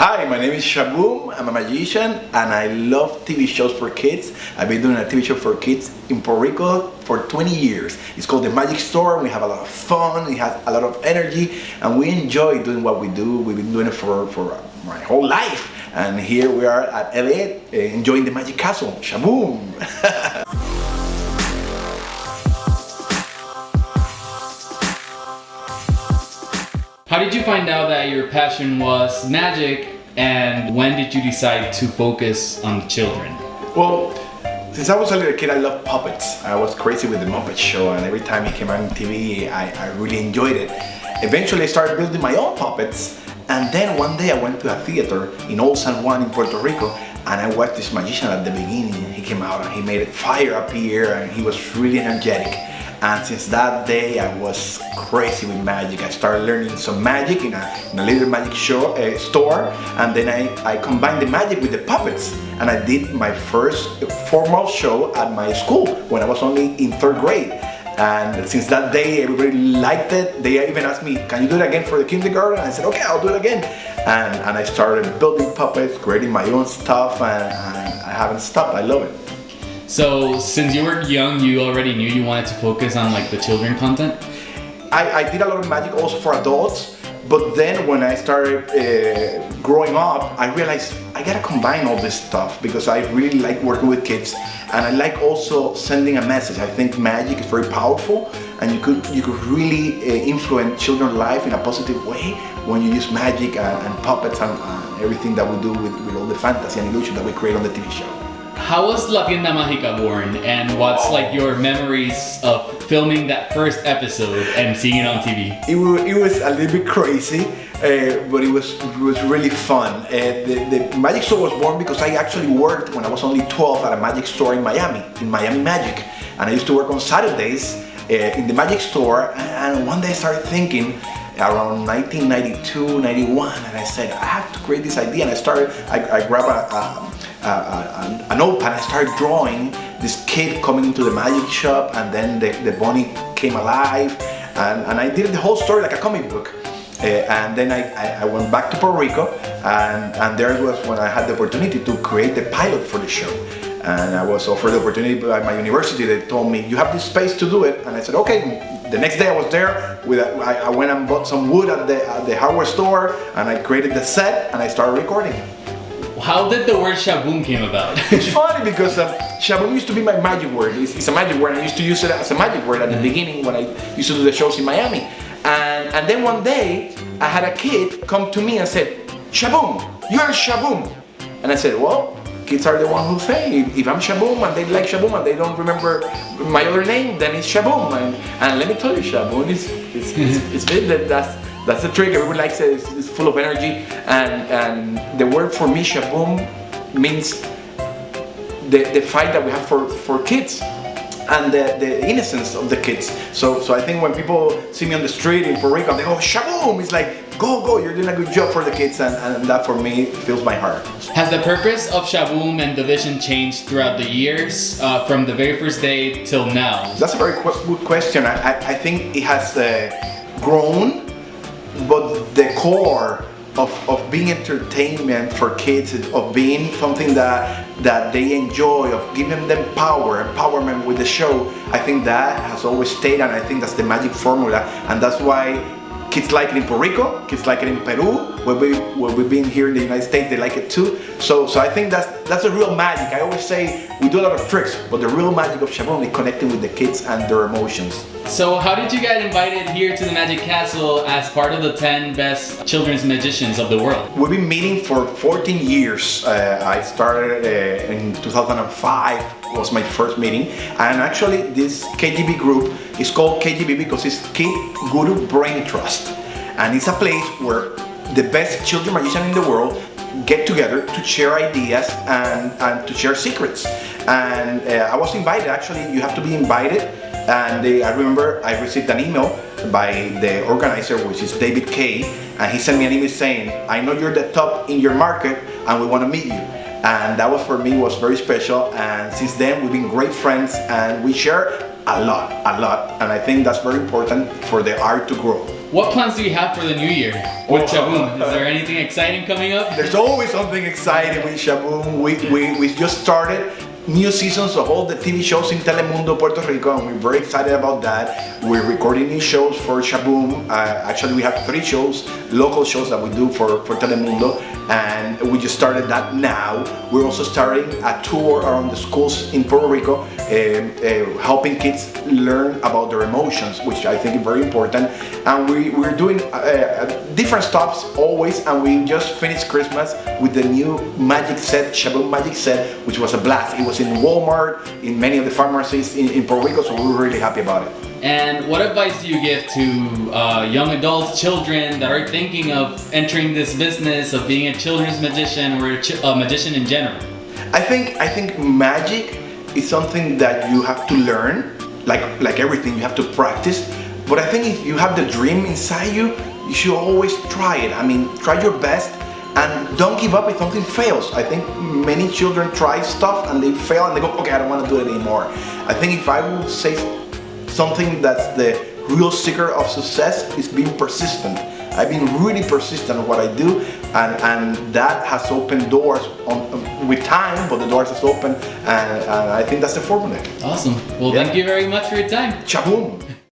Hi, my name is Shabum. I'm a magician and I love TV shows for kids. I've been doing a TV show for kids in Puerto Rico for 20 years. It's called The Magic Store. We have a lot of fun, it has a lot of energy, and we enjoy doing what we do. We've been doing it for my whole life. And here we are at LA enjoying the Magic Castle. Shabum! How did you find out that your passion was magic, and when did you decide to focus on children? Well, since I was a little kid, I loved puppets. I was crazy with the Muppet Show, and every time it came on TV, I really enjoyed it. Eventually, I started building my own puppets, and then one day I went to a theater in Old San Juan in Puerto Rico, and I watched this magician at the beginning. He came out and he made fire appear, and he was really energetic. And since that day, I was crazy with magic. I started learning some magic in a little magic store, and then I combined the magic with the puppets. And I did my first formal show at my school when I was only in 3rd grade. And since that day, everybody liked it. They even asked me, can you do it again for the kindergarten? And I said, okay, I'll do it again. And I started building puppets, creating my own stuff, and I haven't stopped. I love it. So, since you were young, you already knew you wanted to focus on the children content? I did a lot of magic also for adults, but then when I started growing up, I realized I gotta combine all this stuff because I really like working with kids, and I like also sending a message. I think magic is very powerful, and you could really influence children's life in a positive way when you use magic and puppets and everything that we do with all the fantasy and illusion that we create on the TV show. How was La Tienda Mágica born, and what's your memories of filming that first episode and seeing it on TV? It was a little bit crazy, but it was really fun. The magic store was born because I actually worked when I was only 12 at a magic store in Miami Magic, and I used to work on Saturdays in the magic store. And one day I started thinking, around 1992, 91, and I said, I have to create this idea. And I grabbed a notepad. I started drawing this kid coming into the magic shop, and then the bunny came alive, and I did the whole story like a comic book. And then I went back to Puerto Rico, and there was when I had the opportunity to create the pilot for the show. And I was offered the opportunity by my university. They told me, you have this space to do it, and I said, okay. The next day I was there, I went and bought some wood at the hardware store, and I created the set, and I started recording. How did the word Shabum came about? It's funny because Shabum used to be my magic word. It's a magic word. I used to use it as a magic word at the beginning when I used to do the shows in Miami. And then one day, I had a kid come to me and said, Shabum, you're Shabum. And I said, well, kids are the one who say, if I'm Shabum and they like Shabum and they don't remember my other name, then it's Shabum. And let me tell you, Shabum that's the trick. Everyone likes it. It's full of energy, and the word for me, Shabum, means the fight that we have for kids and the innocence of the kids. So I think when people see me on the street in Puerto Rico, they go, Shabum! It's like, go, you're doing a good job for the kids, and that for me fills my heart. Has the purpose of Shabum and the vision changed throughout the years, from the very first day till now? That's a very good question. I think it has grown, but the core of being entertainment for kids, of being something that they enjoy, of giving them empowerment with the show, I think that has always stayed, and I think that's the magic formula, and that's why kids like it in Puerto Rico, kids like it in Peru, where we've been here in the United States, they like it too. So I think that's the real magic. I always say we do a lot of tricks, but the real magic of Shabum is connecting with the kids and their emotions. So how did you get invited here to the Magic Castle as part of the 10 best children's magicians of the world? We've been meeting for 14 years. I started in 2005 was my first meeting, and actually this KGB group is called KGB because it's Kidshow Guru Braintrust, and it's a place where the best children magicians in the world get together to share ideas and to share secrets. And I was invited. Actually, you have to be invited. And I remember I received an email by the organizer, which is David Kay, and he sent me an email saying, I know you're the top in your market and we want to meet you. And that was, for me, was very special, and since then we've been great friends and we share a lot, and I think that's very important for the art to grow. what plans do you have for the new year with Shabum? Is there anything exciting coming up? There's always something exciting with Shabum. We just started new seasons of all the TV shows in Telemundo, Puerto Rico, and we're very excited about that. We're recording new shows for Shabum. Actually, we have 3 shows, local shows that we do for Telemundo, and we just started that now. We're also starting a tour around the schools in Puerto Rico, helping kids learn about their emotions, which I think is very important. And we're doing different stops always, and we just finished Christmas with the new magic set, Shabum magic set, which was a blast. It was in Walmart, in many of the pharmacies in Puerto Rico, so we were really happy about it. And what advice do you give to young adults, children that are thinking of entering this business of being a children's magician or a magician in general? I think magic is something that you have to learn, like everything, you have to practice. But I think if you have the dream inside you, you should always try it. I mean, try your best and don't give up if something fails. I think many children try stuff and they fail and they go, okay, I don't want to do it anymore. I think if I will say something that's the real secret of success is being persistent. I've been really persistent in what I do, and that has opened doors with time, but the doors has opened, and I think that's the formula. Awesome. Well, thank you very much for your time. Shabum.